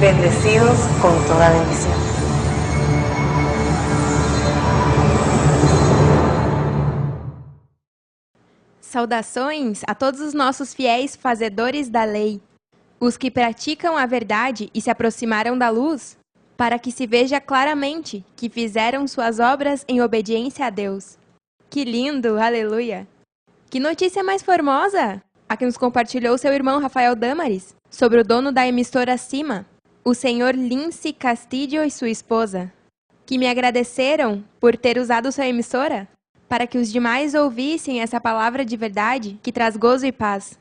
bendecidos con toda bendición. Saudações a todos os nossos fiéis fazedores da lei, os que praticam a verdade e se aproximaram da luz, para que se veja claramente que fizeram suas obras em obediência a Deus. Que lindo, aleluia! Que notícia mais formosa! A que nos compartilhou seu irmão Rafael Damaris, sobre o dono da emissora Cima, o senhor Lince Castillo e sua esposa, que me agradeceram por ter usado sua emissora para que os demais ouvissem essa palavra de verdade que traz gozo e paz.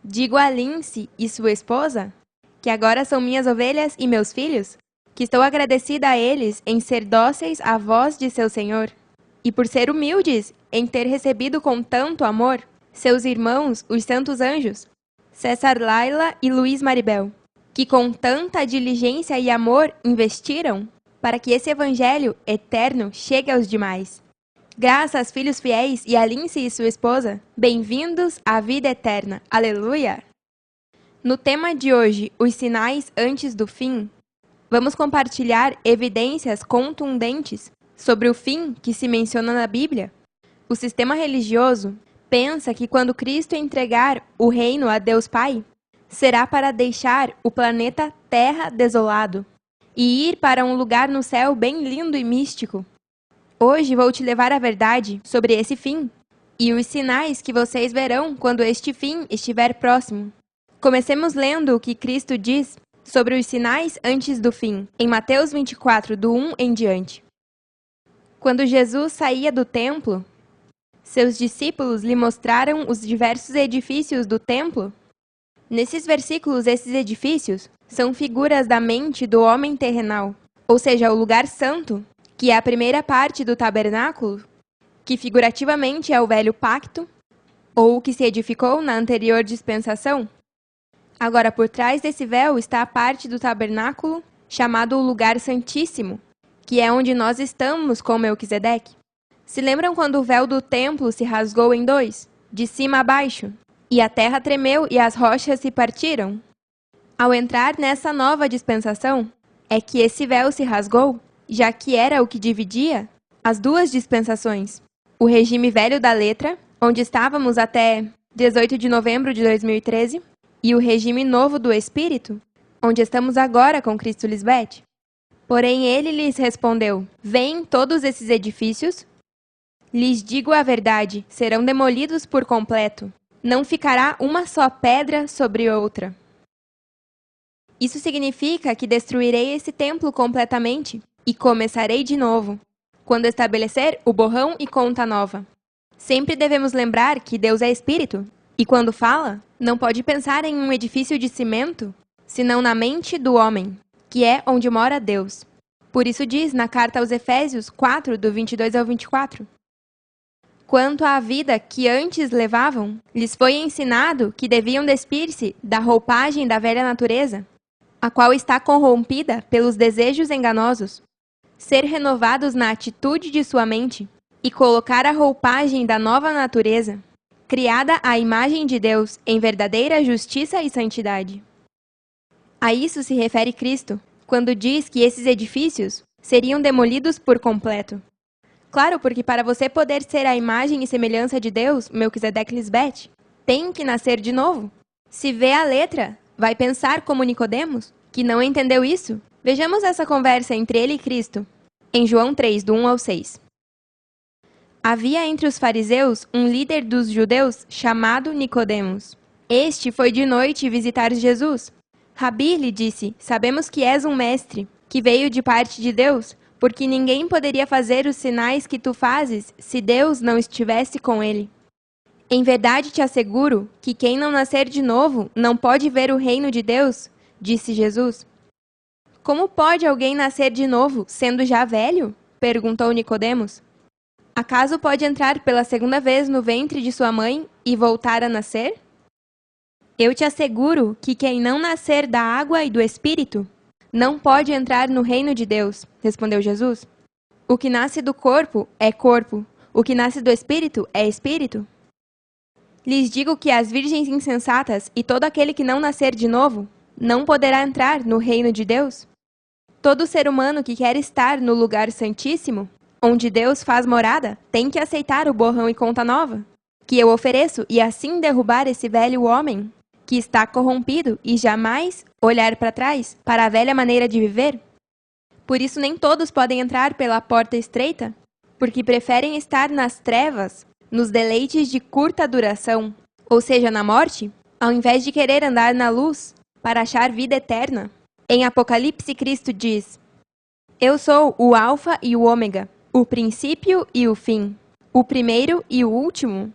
Digo a Lince e sua esposa, que agora são minhas ovelhas e meus filhos, que estou agradecida a eles em ser dóceis à voz de seu Senhor, e por ser humildes em ter recebido com tanto amor seus irmãos, os santos anjos, César Laila e Luiz Maribel, que com tanta diligência e amor investiram para que esse evangelho eterno chegue aos demais. Graças, filhos fiéis e a Lince e sua esposa, bem-vindos à vida eterna. Aleluia! No tema de hoje, os sinais antes do fim, vamos compartilhar evidências contundentes sobre o fim que se menciona na Bíblia. O sistema religioso pensa que quando Cristo entregar o reino a Deus Pai, será para deixar o planeta Terra desolado e ir para um lugar no céu bem lindo e místico. Hoje vou te levar à verdade sobre esse fim e os sinais que vocês verão quando este fim estiver próximo. Comecemos lendo o que Cristo diz sobre os sinais antes do fim, em Mateus 24, do 1 em diante. Quando Jesus saía do templo, seus discípulos lhe mostraram os diversos edifícios do templo. Nesses versículos, esses edifícios são figuras da mente do homem terrenal, ou seja, o lugar santo, que é a primeira parte do tabernáculo, que figurativamente é o velho pacto, ou o que se edificou na anterior dispensação. Agora, por trás desse véu está a parte do tabernáculo, chamado o lugar santíssimo, que é onde nós estamos com Melquisedeque. Se lembram quando o véu do templo se rasgou em dois, de cima a baixo, e a terra tremeu e as rochas se partiram? Ao entrar nessa nova dispensação, é que esse véu se rasgou, já que era o que dividia as duas dispensações. O regime velho da letra, onde estávamos até 18 de novembro de 2013, e o regime novo do Espírito, onde estamos agora com Cristo Lisbeth. Porém, ele lhes respondeu: Vêm todos esses edifícios? Lhes digo a verdade, serão demolidos por completo. Não ficará uma só pedra sobre outra. Isso significa que destruirei esse templo completamente e começarei de novo, quando estabelecer o borrão e conta nova. Sempre devemos lembrar que Deus é Espírito, e quando fala, não pode pensar em um edifício de cimento, senão na mente do homem, que é onde mora Deus. Por isso diz na carta aos Efésios 4, do 22 ao 24. Quanto à vida que antes levavam, lhes foi ensinado que deviam despir-se da roupagem da velha natureza, a qual está corrompida pelos desejos enganosos, ser renovados na atitude de sua mente e colocar a roupagem da nova natureza, criada à imagem de Deus em verdadeira justiça e santidade. A isso se refere Cristo, quando diz que esses edifícios seriam demolidos por completo. Claro, porque para você poder ser a imagem e semelhança de Deus, Melquisedeque Lisbeth, tem que nascer de novo. Se vê a letra, vai pensar como Nicodemos, que não entendeu isso? Vejamos essa conversa entre ele e Cristo, em João 3, do 1 ao 6. Havia entre os fariseus um líder dos judeus chamado Nicodemos. Este foi de noite visitar Jesus. Rabi, lhe disse, sabemos que és um mestre, que veio de parte de Deus, porque ninguém poderia fazer os sinais que tu fazes se Deus não estivesse com ele. Em verdade te asseguro que quem não nascer de novo não pode ver o reino de Deus, disse Jesus. Como pode alguém nascer de novo, sendo já velho? Perguntou Nicodemos. Acaso pode entrar pela segunda vez no ventre de sua mãe e voltar a nascer? Eu te asseguro que quem não nascer da água e do Espírito não pode entrar no reino de Deus, respondeu Jesus. O que nasce do corpo é corpo, o que nasce do Espírito é Espírito. Lhes digo que as virgens insensatas e todo aquele que não nascer de novo não poderá entrar no reino de Deus? Todo ser humano que quer estar no lugar santíssimo, onde Deus faz morada, tem que aceitar o borrão e conta nova que eu ofereço e assim derrubar esse velho homem que está corrompido e jamais olhar para trás, para a velha maneira de viver. Por isso nem todos podem entrar pela porta estreita, porque preferem estar nas trevas, nos deleites de curta duração, ou seja, na morte, ao invés de querer andar na luz para achar vida eterna. Em Apocalipse, Cristo diz: Eu sou o Alfa e o Ômega, o princípio e o fim, o primeiro e o último.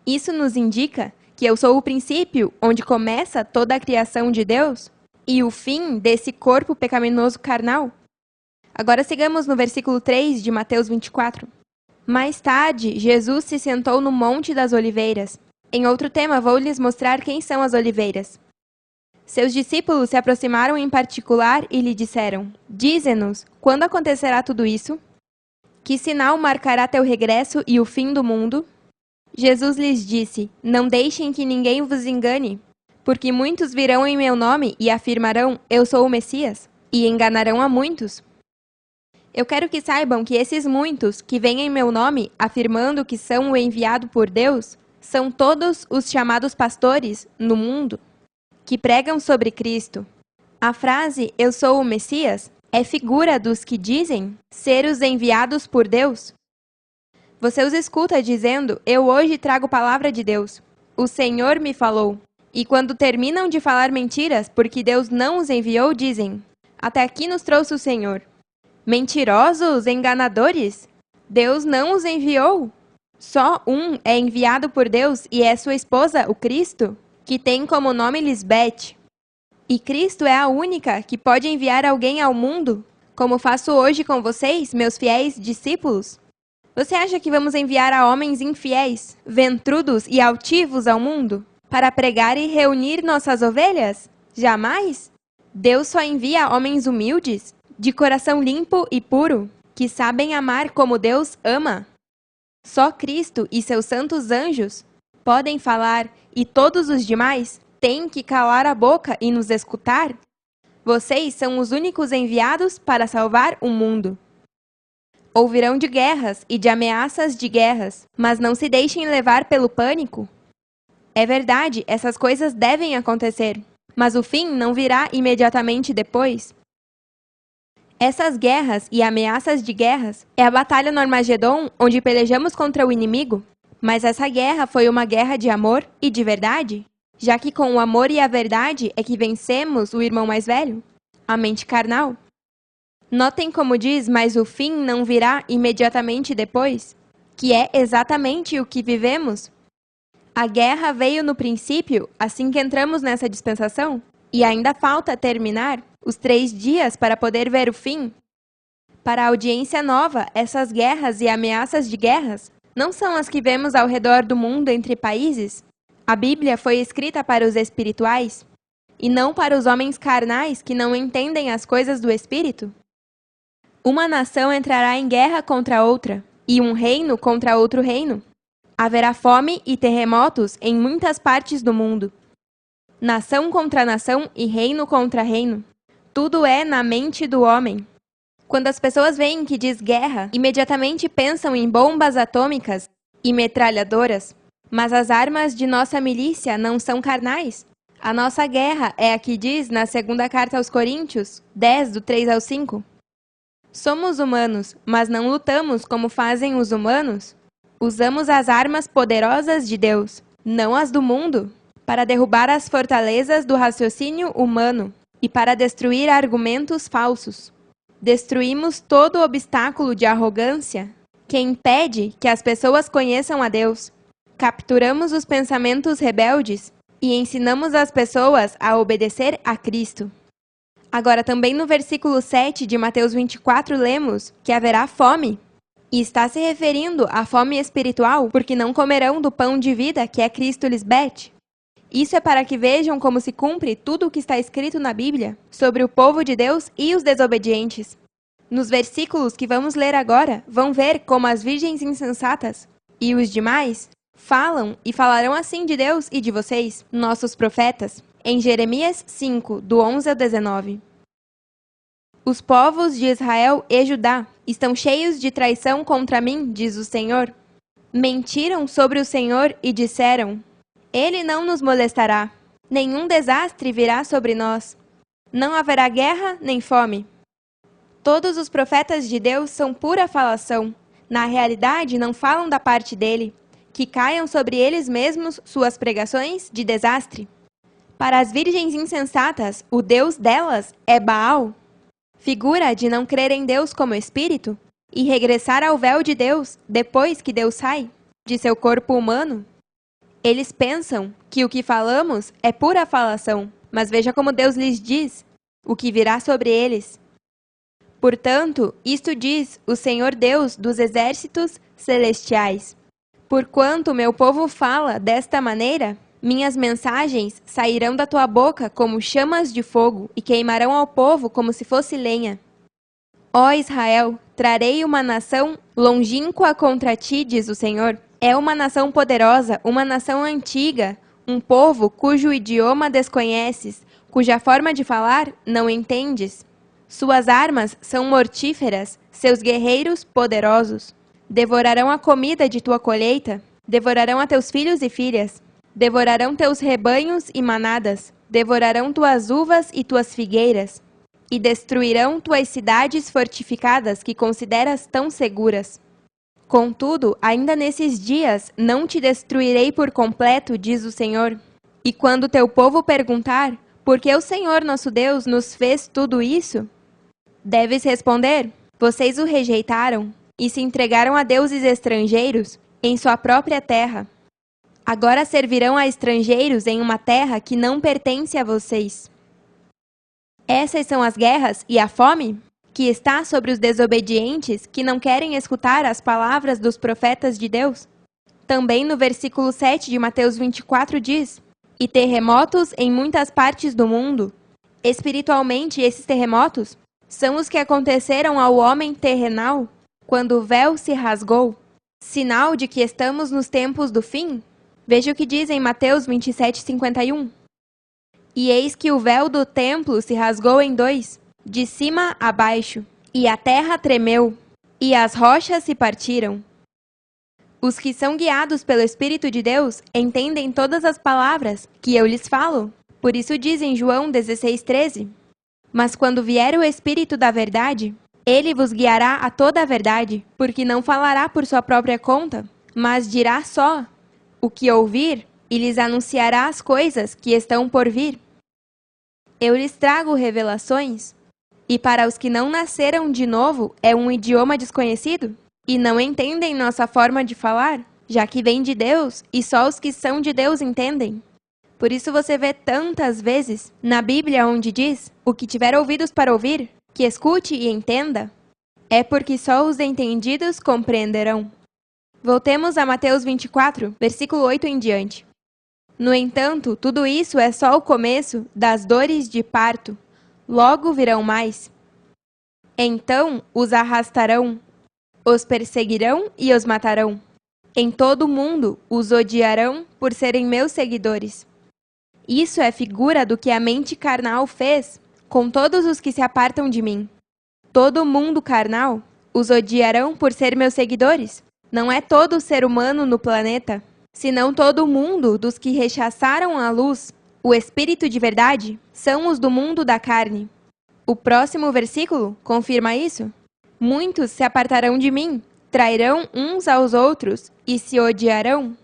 Isso nos indica que eu sou o princípio onde começa toda a criação de Deus e o fim desse corpo pecaminoso carnal. Agora sigamos no versículo 3 de Mateus 24. Mais tarde, Jesus se sentou no Monte das Oliveiras. Em outro tema, vou lhes mostrar quem são as oliveiras. Seus discípulos se aproximaram em particular e lhe disseram: Dize-nos, quando acontecerá tudo isso? Que sinal marcará teu regresso e o fim do mundo? Jesus lhes disse: Não deixem que ninguém vos engane, porque muitos virão em meu nome e afirmarão: Eu sou o Messias, e enganarão a muitos. Eu quero que saibam que esses muitos que vêm em meu nome afirmando que são o enviado por Deus, são todos os chamados pastores no mundo, que pregam sobre Cristo. A frase "Eu sou o Messias" é figura dos que dizem ser os enviados por Deus. Você os escuta dizendo: Eu hoje trago palavra de Deus. O Senhor me falou. E quando terminam de falar mentiras porque Deus não os enviou, dizem: Até aqui nos trouxe o Senhor. Mentirosos, enganadores! Deus não os enviou. Só um é enviado por Deus e é sua esposa, o Cristo, que tem como nome Lisbete. E Cristo é a única que pode enviar alguém ao mundo, como faço hoje com vocês, meus fiéis discípulos. Você acha que vamos enviar a homens infiéis, ventrudos e altivos ao mundo, para pregar e reunir nossas ovelhas? Jamais! Deus só envia homens humildes, de coração limpo e puro, que sabem amar como Deus ama. Só Cristo e seus santos anjos podem falar e todos os demais têm que calar a boca e nos escutar. Vocês são os únicos enviados para salvar o mundo. Ouvirão de guerras e de ameaças de guerras, mas não se deixem levar pelo pânico. É verdade, essas coisas devem acontecer, mas o fim não virá imediatamente depois. Essas guerras e ameaças de guerras é a batalha no Armagedon, onde pelejamos contra o inimigo. Mas essa guerra foi uma guerra de amor e de verdade, já que com o amor e a verdade é que vencemos o irmão mais velho, a mente carnal. Notem como diz, mas o fim não virá imediatamente depois, que é exatamente o que vivemos. A guerra veio no princípio, assim que entramos nessa dispensação, e ainda falta terminar os 3 dias para poder ver o fim. Para a audiência nova, essas guerras e ameaças de guerras não são as que vemos ao redor do mundo entre países. A Bíblia foi escrita para os espirituais, e não para os homens carnais que não entendem as coisas do Espírito. Uma nação entrará em guerra contra outra, e um reino contra outro reino. Haverá fome e terremotos em muitas partes do mundo. Nação contra nação e reino contra reino. Tudo é na mente do homem. Quando as pessoas veem que diz guerra, imediatamente pensam em bombas atômicas e metralhadoras. Mas as armas de nossa milícia não são carnais. A nossa guerra é a que diz na segunda carta aos Coríntios, 10, do 3 ao 5. Somos humanos, mas não lutamos como fazem os humanos. Usamos as armas poderosas de Deus, não as do mundo, para derrubar as fortalezas do raciocínio humano e para destruir argumentos falsos. Destruímos todo obstáculo de arrogância que impede que as pessoas conheçam a Deus. Capturamos os pensamentos rebeldes e ensinamos as pessoas a obedecer a Cristo. Agora, também no versículo 7 de Mateus 24, lemos que haverá fome. E está se referindo à fome espiritual, porque não comerão do pão de vida, que é Cristo Lisbete. Isso é para que vejam como se cumpre tudo o que está escrito na Bíblia sobre o povo de Deus e os desobedientes. Nos versículos que vamos ler agora, vão ver como as virgens insensatas e os demais Falam e falarão assim de Deus e de vocês, nossos profetas, em Jeremias 5, do 11 ao 19. Os povos de Israel e Judá estão cheios de traição contra mim, diz o Senhor. Mentiram sobre o Senhor e disseram: Ele não nos molestará, nenhum desastre virá sobre nós. Não haverá guerra nem fome. Todos os profetas de Deus são pura falação. Na realidade, não falam da parte dele. Que caiam sobre eles mesmos suas pregações de desastre. Para as virgens insensatas, o Deus delas é Baal. Figura de não crer em Deus como Espírito e regressar ao véu de Deus depois que Deus sai de seu corpo humano. Eles pensam que o que falamos é pura falação, mas veja como Deus lhes diz o que virá sobre eles. Portanto, isto diz o Senhor Deus dos exércitos celestiais. Porquanto meu povo fala desta maneira, minhas mensagens sairão da tua boca como chamas de fogo e queimarão ao povo como se fosse lenha. Ó Israel, trarei uma nação longínqua contra ti, diz o Senhor. É uma nação poderosa, uma nação antiga, um povo cujo idioma desconheces, cuja forma de falar não entendes. Suas armas são mortíferas, seus guerreiros poderosos. Devorarão a comida de tua colheita, devorarão a teus filhos e filhas, devorarão teus rebanhos e manadas, devorarão tuas uvas e tuas figueiras, e destruirão tuas cidades fortificadas que consideras tão seguras. Contudo, ainda nesses dias não te destruirei por completo, diz o Senhor. E quando teu povo perguntar, por que o Senhor nosso Deus nos fez tudo isso? Deves responder, vocês o rejeitaram e se entregaram a deuses estrangeiros em sua própria terra. Agora servirão a estrangeiros em uma terra que não pertence a vocês. Essas são as guerras e a fome que está sobre os desobedientes que não querem escutar as palavras dos profetas de Deus. Também no versículo 7 de Mateus 24 diz: E terremotos em muitas partes do mundo. Espiritualmente, esses terremotos são os que aconteceram ao homem terrenal quando o véu se rasgou, sinal de que estamos nos tempos do fim? Veja o que diz em Mateus 27:51. E eis que o véu do templo se rasgou em dois, de cima a baixo, e a terra tremeu, e as rochas se partiram. Os que são guiados pelo Espírito de Deus entendem todas as palavras que eu lhes falo. Por isso diz em João 16:13, Mas quando vier o Espírito da verdade, ele vos guiará a toda a verdade, porque não falará por sua própria conta, mas dirá só o que ouvir e lhes anunciará as coisas que estão por vir. Eu lhes trago revelações, e para os que não nasceram de novo é um idioma desconhecido, e não entendem nossa forma de falar, já que vem de Deus e só os que são de Deus entendem. Por isso você vê tantas vezes na Bíblia onde diz, o que tiver ouvidos para ouvir, que escute e entenda, é porque só os entendidos compreenderão. Voltemos a Mateus 24, versículo 8 em diante. No entanto, tudo isso é só o começo das dores de parto. Logo virão mais. Então os arrastarão, os perseguirão e os matarão. Em todo o mundo os odiarão por serem meus seguidores. Isso é figura do que a mente carnal fez com todos os que se apartam de mim. Todo mundo carnal os odiarão por ser meus seguidores. Não é todo ser humano no planeta, senão todo mundo dos que rechaçaram a luz, o Espírito de verdade, são os do mundo da carne. O próximo versículo confirma isso. Muitos se apartarão de mim, trairão uns aos outros e se odiarão.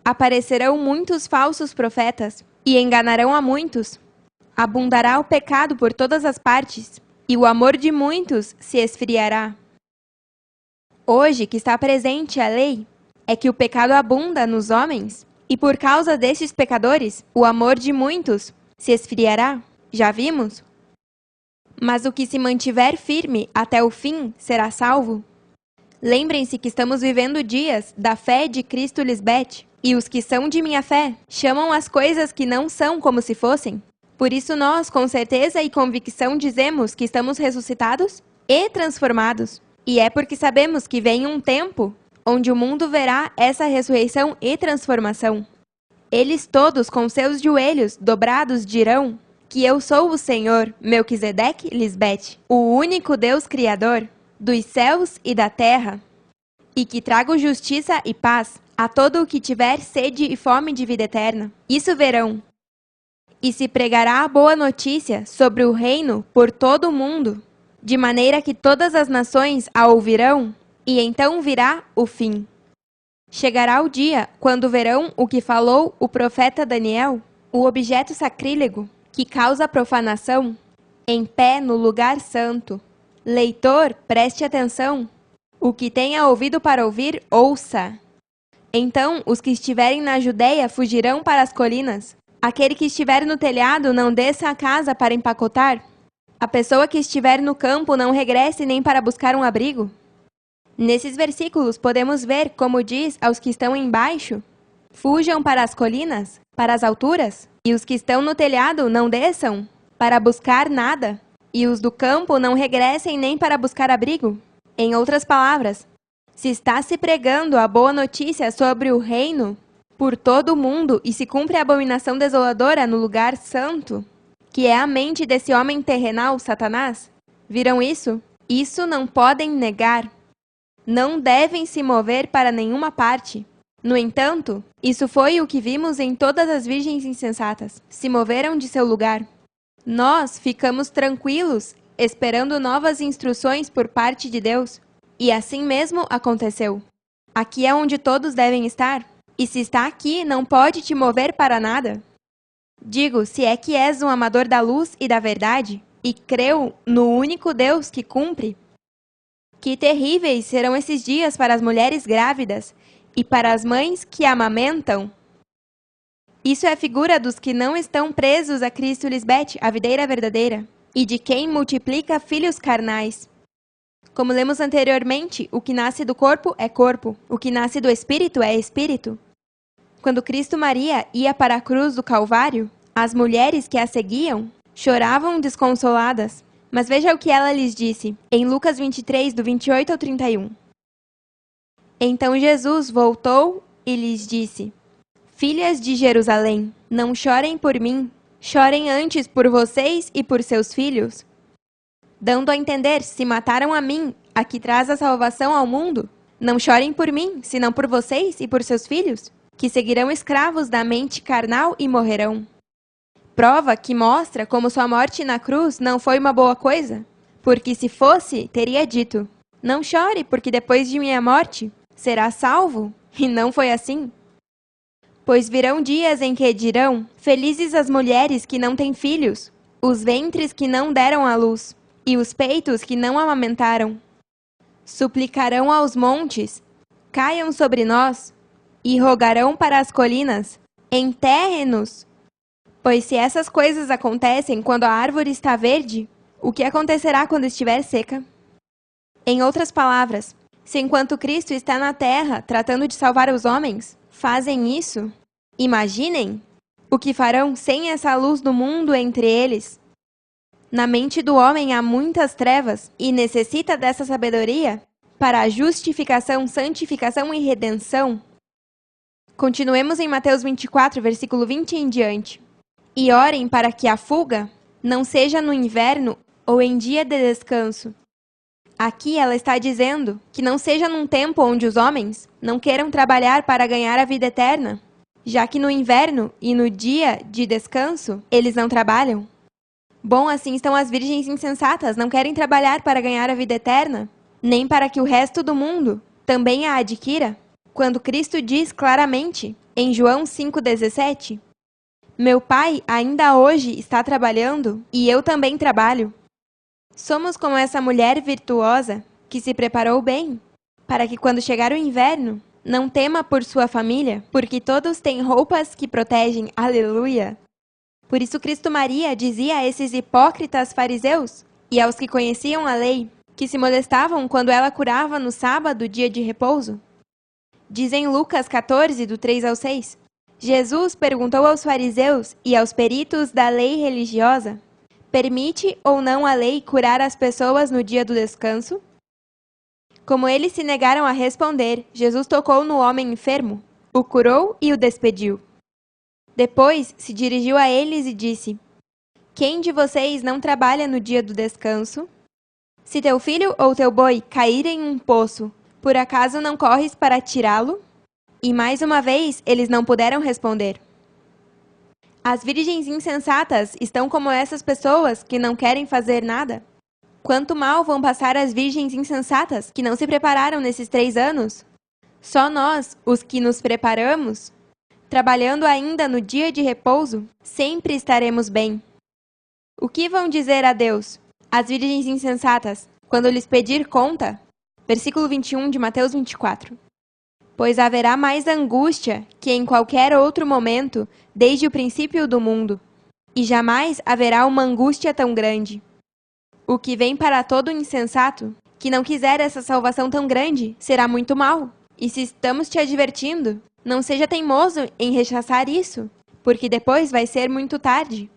Aparecerão muitos falsos profetas e enganarão a muitos. Abundará o pecado por todas as partes, e o amor de muitos se esfriará. Hoje que está presente a lei, é que o pecado abunda nos homens, e por causa destes pecadores, o amor de muitos se esfriará. Já vimos? Mas o que se mantiver firme até o fim será salvo. Lembrem-se que estamos vivendo dias da fé de Cristo Lisbeth, e os que são de minha fé chamam as coisas que não são como se fossem. Por isso nós, com certeza e convicção, dizemos que estamos ressuscitados e transformados. E é porque sabemos que vem um tempo onde o mundo verá essa ressurreição e transformação. Eles todos, com seus joelhos dobrados, dirão que eu sou o Senhor, Melquisedeque Lisbete, o único Deus Criador dos céus e da terra, e que trago justiça e paz a todo o que tiver sede e fome de vida eterna. Isso verão. E se pregará a boa notícia sobre o reino por todo o mundo, de maneira que todas as nações a ouvirão, e então virá o fim. Chegará o dia quando verão o que falou o profeta Daniel, o objeto sacrílego, que causa profanação, em pé no lugar santo. Leitor, preste atenção. O que tenha ouvido para ouvir, ouça. Então os que estiverem na Judeia fugirão para as colinas. Aquele que estiver no telhado não desça a casa para empacotar. A pessoa que estiver no campo não regresse nem para buscar um abrigo. Nesses versículos podemos ver como diz aos que estão embaixo: fujam para as colinas, para as alturas, e os que estão no telhado não desçam para buscar nada, e os do campo não regressem nem para buscar abrigo. Em outras palavras, se está se pregando a boa notícia sobre o reino por todo o mundo e se cumpre a abominação desoladora no lugar santo, que é a mente desse homem terrenal, Satanás, viram isso? Isso não podem negar. Não devem se mover para nenhuma parte. No entanto, isso foi o que vimos em todas as virgens insensatas. Se moveram de seu lugar. Nós ficamos tranquilos, esperando novas instruções por parte de Deus. E assim mesmo aconteceu. Aqui é onde todos devem estar. E se está aqui, não pode te mover para nada. Digo, se é que és um amador da luz e da verdade, e creu no único Deus que cumpre. Que terríveis serão esses dias para as mulheres grávidas e para as mães que amamentam. Isso é figura dos que não estão presos a Cristo Lisbete, a videira verdadeira, e de quem multiplica filhos carnais. Como lemos anteriormente, o que nasce do corpo é corpo, o que nasce do espírito é espírito. Quando Cristo Maria ia para a cruz do Calvário, as mulheres que a seguiam choravam desconsoladas. Mas veja o que ela lhes disse, em Lucas 23, do 28 ao 31. Então Jesus voltou e lhes disse: Filhas de Jerusalém, não chorem por mim, chorem antes por vocês e por seus filhos. Dando a entender, se mataram a mim, a que traz a salvação ao mundo, não chorem por mim, senão por vocês e por seus filhos, que seguirão escravos da mente carnal e morrerão. Prova que mostra como sua morte na cruz não foi uma boa coisa, porque se fosse, teria dito: não chore, porque depois de minha morte será salvo, e não foi assim. Pois virão dias em que dirão: felizes as mulheres que não têm filhos, os ventres que não deram à luz, e os peitos que não amamentaram. Suplicarão aos montes: caiam sobre nós, e rogarão para as colinas: enterre-nos. Pois se essas coisas acontecem quando a árvore está verde, o que acontecerá quando estiver seca? Em outras palavras, se enquanto Cristo está na terra tratando de salvar os homens, fazem isso, imaginem o que farão sem essa luz do mundo entre eles. Na mente do homem há muitas trevas e necessita dessa sabedoria para a justificação, santificação e redenção. Continuemos em Mateus 24, versículo 20 em diante. E orem para que a fuga não seja no inverno ou em dia de descanso. Aqui ela está dizendo que não seja num tempo onde os homens não queiram trabalhar para ganhar a vida eterna, já que no inverno e no dia de descanso eles não trabalham. Bom, assim estão as virgens insensatas, não querem trabalhar para ganhar a vida eterna, nem para que o resto do mundo também a adquira, quando Cristo diz claramente, em João 5,17, meu Pai ainda hoje está trabalhando e eu também trabalho. Somos como essa mulher virtuosa que se preparou bem, para que quando chegar o inverno, não tema por sua família, porque todos têm roupas que protegem. Aleluia! Por isso Cristo Maria dizia a esses hipócritas fariseus e aos que conheciam a lei, que se molestavam quando ela curava no sábado, dia de repouso. Diz em Lucas 14, do 3 ao 6, Jesus perguntou aos fariseus e aos peritos da lei religiosa: permite ou não a lei curar as pessoas no dia do descanso? Como eles se negaram a responder, Jesus tocou no homem enfermo, o curou e o despediu. Depois se dirigiu a eles e disse: Quem de vocês não trabalha no dia do descanso? Se teu filho ou teu boi cair em um poço, por acaso não corres para tirá-lo? E mais uma vez eles não puderam responder. As virgens insensatas estão como essas pessoas que não querem fazer nada? Quanto mal vão passar as virgens insensatas que não se prepararam nesses 3 anos? Só nós, os que nos preparamos, trabalhando ainda no dia de repouso, sempre estaremos bem. O que vão dizer a Deus, as virgens insensatas, quando lhes pedir conta? Versículo 21 de Mateus 24. Pois haverá mais angústia que em qualquer outro momento, desde o princípio do mundo. E jamais haverá uma angústia tão grande. O que vem para todo insensato, que não quiser essa salvação tão grande, será muito mal. E se estamos te advertindo, não seja teimoso em rechaçar isso, porque depois vai ser muito tarde.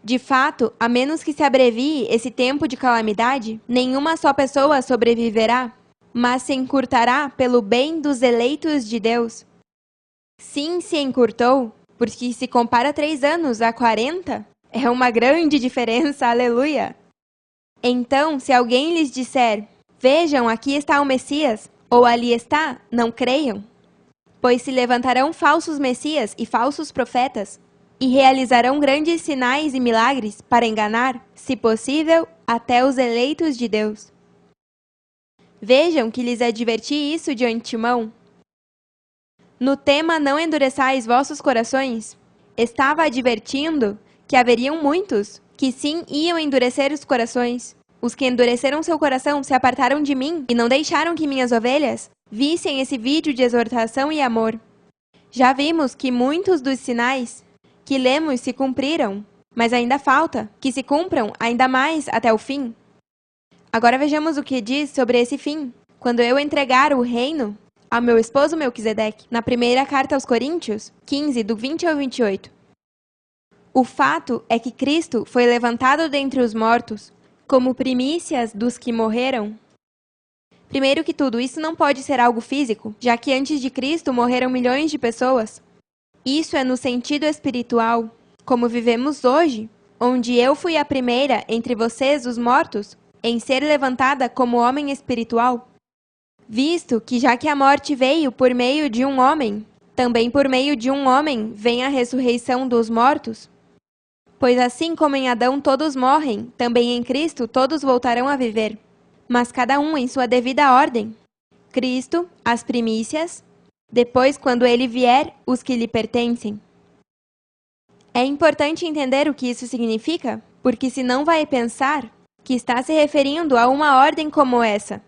De fato, a menos que se abrevie esse tempo de calamidade, nenhuma só pessoa sobreviverá, mas se encurtará pelo bem dos eleitos de Deus. Sim, se encurtou, porque se compara 3 anos a 40, é uma grande diferença, aleluia! Então, se alguém lhes disser, vejam, aqui está o Messias, ou ali está, não creiam. Pois se levantarão falsos messias e falsos profetas, e realizarão grandes sinais e milagres para enganar, se possível, até os eleitos de Deus. Vejam que lhes adverti isso de antemão. No tema Não endureçais vossos corações, estava advertindo que haveriam muitos que sim iam endurecer os corações. Os que endureceram seu coração se apartaram de mim e não deixaram que minhas ovelhas vissem esse vídeo de exortação e amor. Já vimos que muitos dos sinais que lemos se cumpriram, mas ainda falta que se cumpram ainda mais até o fim. Agora vejamos o que diz sobre esse fim, quando eu entregar o reino ao meu esposo Melquisedeque, na primeira carta aos Coríntios, 15, do 20 ao 28. O fato é que Cristo foi levantado dentre os mortos, como primícias dos que morreram. Primeiro que tudo, isso não pode ser algo físico, já que antes de Cristo morreram milhões de pessoas. Isso é no sentido espiritual, como vivemos hoje, onde eu fui a primeira entre vocês, os mortos, em ser levantada como homem espiritual. Visto que já que a morte veio por meio de um homem, também por meio de um homem vem a ressurreição dos mortos. Pois assim como em Adão todos morrem, também em Cristo todos voltarão a viver, mas cada um em sua devida ordem. Cristo, as primícias, depois, quando ele vier, os que lhe pertencem. É importante entender o que isso significa, porque senão vai pensar que está se referindo a uma ordem como essa.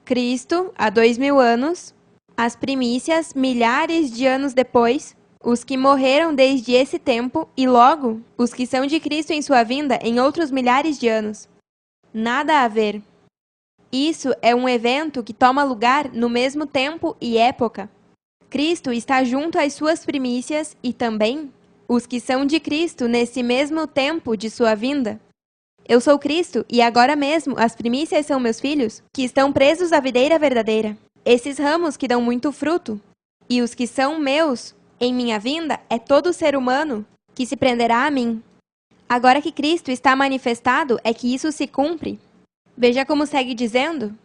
Cristo, há 2000 anos, as primícias, milhares de anos depois, os que morreram desde esse tempo e logo os que são de Cristo em sua vinda em outros milhares de anos. Nada a ver. Isso é um evento que toma lugar no mesmo tempo e época. Cristo está junto às suas primícias e também os que são de Cristo nesse mesmo tempo de sua vinda. Eu sou Cristo e agora mesmo as primícias são meus filhos, que estão presos à videira verdadeira. Esses ramos que dão muito fruto. E os que são meus em minha vinda é todo ser humano que se prenderá a mim. Agora que Cristo está manifestado é que isso se cumpre. Veja como segue dizendo.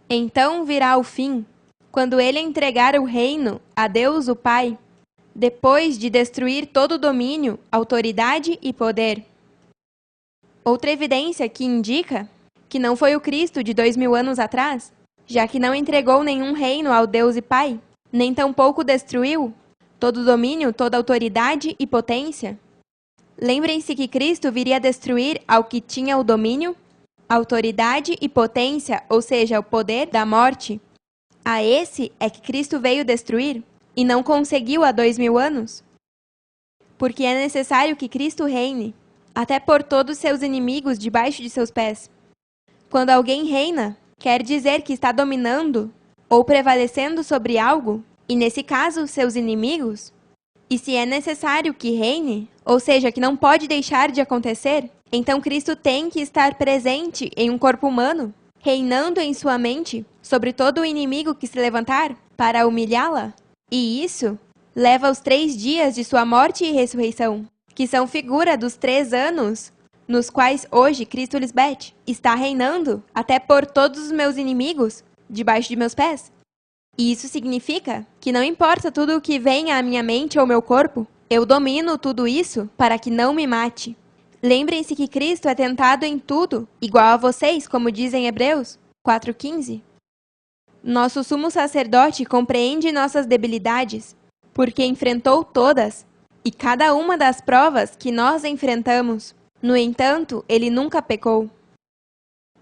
Então virá o fim, quando ele entregar o reino a Deus o Pai, depois de destruir todo domínio, autoridade e poder. Outra evidência que indica que não foi o Cristo de 2000 anos atrás, já que não entregou nenhum reino ao Deus e Pai, nem tampouco destruiu todo domínio, toda autoridade e potência. Lembrem-se que Cristo viria destruir ao que tinha o domínio, autoridade e potência, ou seja, o poder da morte. A esse é que Cristo veio destruir e não conseguiu há 2000 anos. Porque é necessário que Cristo reine, até por todos seus inimigos debaixo de seus pés. Quando alguém reina, quer dizer que está dominando ou prevalecendo sobre algo, e nesse caso, seus inimigos. E se é necessário que reine, ou seja, que não pode deixar de acontecer, então Cristo tem que estar presente em um corpo humano, reinando em sua mente, sobre todo o inimigo que se levantar para humilhá-la. E isso leva aos 3 dias de sua morte e ressurreição, que são figura dos 3 anos nos quais hoje Cristo Lisbeth está reinando até pôr todos os meus inimigos debaixo de meus pés. E isso significa que não importa tudo o que venha à minha mente ou meu corpo, eu domino tudo isso para que não me mate. Lembrem-se que Cristo é tentado em tudo, igual a vocês, como dizem Hebreus 4,15. Nosso sumo sacerdote compreende nossas debilidades, porque enfrentou todas e cada uma das provas que nós enfrentamos. No entanto, ele nunca pecou.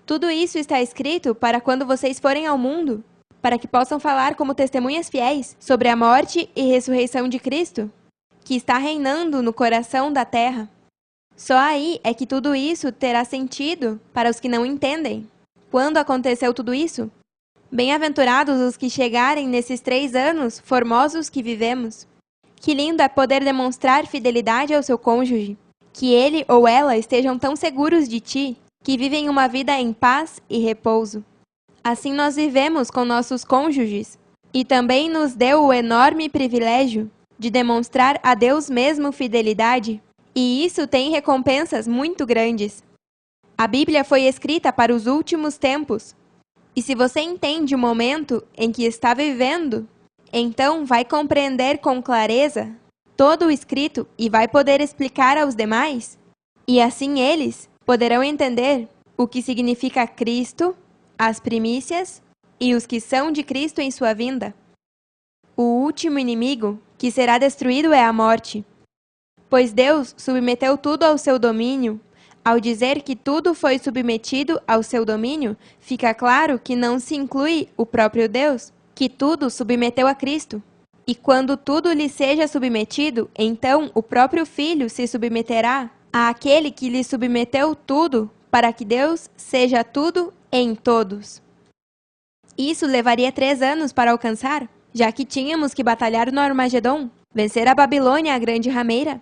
Tudo isso está escrito para quando vocês forem ao mundo, para que possam falar como testemunhas fiéis sobre a morte e ressurreição de Cristo, que está reinando no coração da terra. Só aí é que tudo isso terá sentido para os que não entendem. Quando aconteceu tudo isso? Bem-aventurados os que chegarem nesses 3 anos formosos que vivemos. Que lindo é poder demonstrar fidelidade ao seu cônjuge, que ele ou ela estejam tão seguros de ti, que vivem uma vida em paz e repouso. Assim nós vivemos com nossos cônjuges, e também nos deu o enorme privilégio de demonstrar a Deus mesmo fidelidade, e isso tem recompensas muito grandes. A Bíblia foi escrita para os últimos tempos, e se você entende o momento em que está vivendo, então vai compreender com clareza todo o escrito e vai poder explicar aos demais, e assim eles poderão entender o que significa Cristo, as primícias e os que são de Cristo em sua vinda. O último inimigo que será destruído é a morte, pois Deus submeteu tudo ao seu domínio. Ao dizer que tudo foi submetido ao seu domínio, fica claro que não se inclui o próprio Deus, que tudo submeteu a Cristo. E quando tudo lhe seja submetido, então o próprio Filho se submeterá àquele que lhe submeteu tudo, para que Deus seja tudo em todos. Isso levaria 3 anos para alcançar, já que tínhamos que batalhar no Armagedon, vencer a Babilônia, a grande rameira.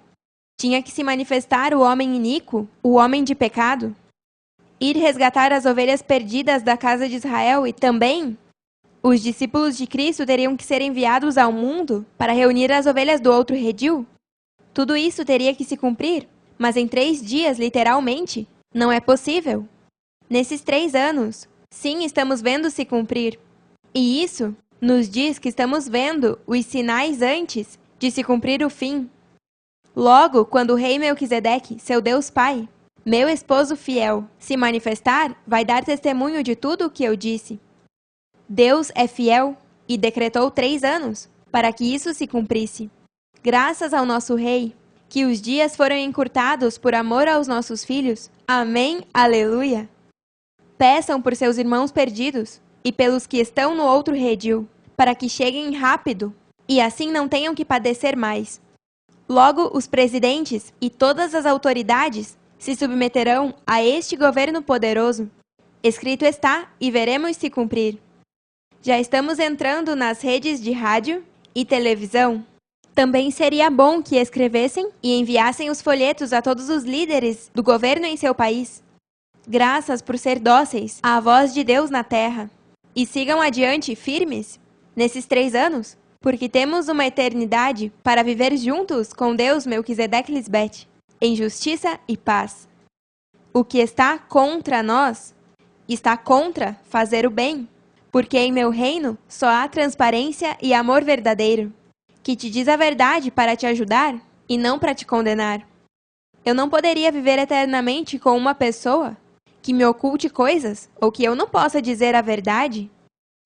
Tinha que se manifestar o homem iníquo, o homem de pecado. Ir resgatar as ovelhas perdidas da casa de Israel e também os discípulos de Cristo teriam que ser enviados ao mundo para reunir as ovelhas do outro redil. Tudo isso teria que se cumprir, mas em 3 dias, literalmente, não é possível. Nesses 3 anos, sim, estamos vendo se cumprir. E isso nos diz que estamos vendo os sinais antes de se cumprir o fim. Logo, quando o rei Melquisedeque, seu Deus Pai, meu esposo fiel, se manifestar, vai dar testemunho de tudo o que eu disse. Deus é fiel e decretou 3 anos para que isso se cumprisse. Graças ao nosso rei, que os dias foram encurtados por amor aos nossos filhos. Amém, aleluia. Peçam por seus irmãos perdidos e pelos que estão no outro redil, para que cheguem rápido e assim não tenham que padecer mais. Logo, os presidentes e todas as autoridades se submeterão a este governo poderoso. Escrito está, e veremos se cumprir. Já estamos entrando nas redes de rádio e televisão. Também seria bom que escrevessem e enviassem os folhetos a todos os líderes do governo em seu país. Graças por ser dóceis à voz de Deus na terra. E sigam adiante firmes nesses 3 anos, porque temos uma eternidade para viver juntos com Deus Melquisedeque Lisbeth, em justiça e paz. O que está contra nós está contra fazer o bem, porque em meu reino só há transparência e amor verdadeiro, que te diz a verdade para te ajudar e não para te condenar. Eu não poderia viver eternamente com uma pessoa que me oculte coisas ou que eu não possa dizer a verdade.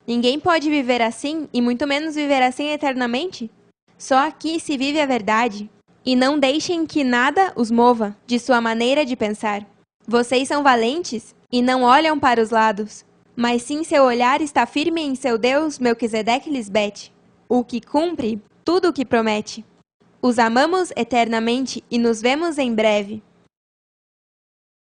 Ninguém pode viver assim e muito menos viver assim eternamente. Só aqui se vive a verdade. E não deixem que nada os mova de sua maneira de pensar. Vocês são valentes e não olham para os lados, mas sim seu olhar está firme em seu Deus Melquisedeque Lisbeth, o que cumpre tudo o que promete. Os amamos eternamente e nos vemos em breve.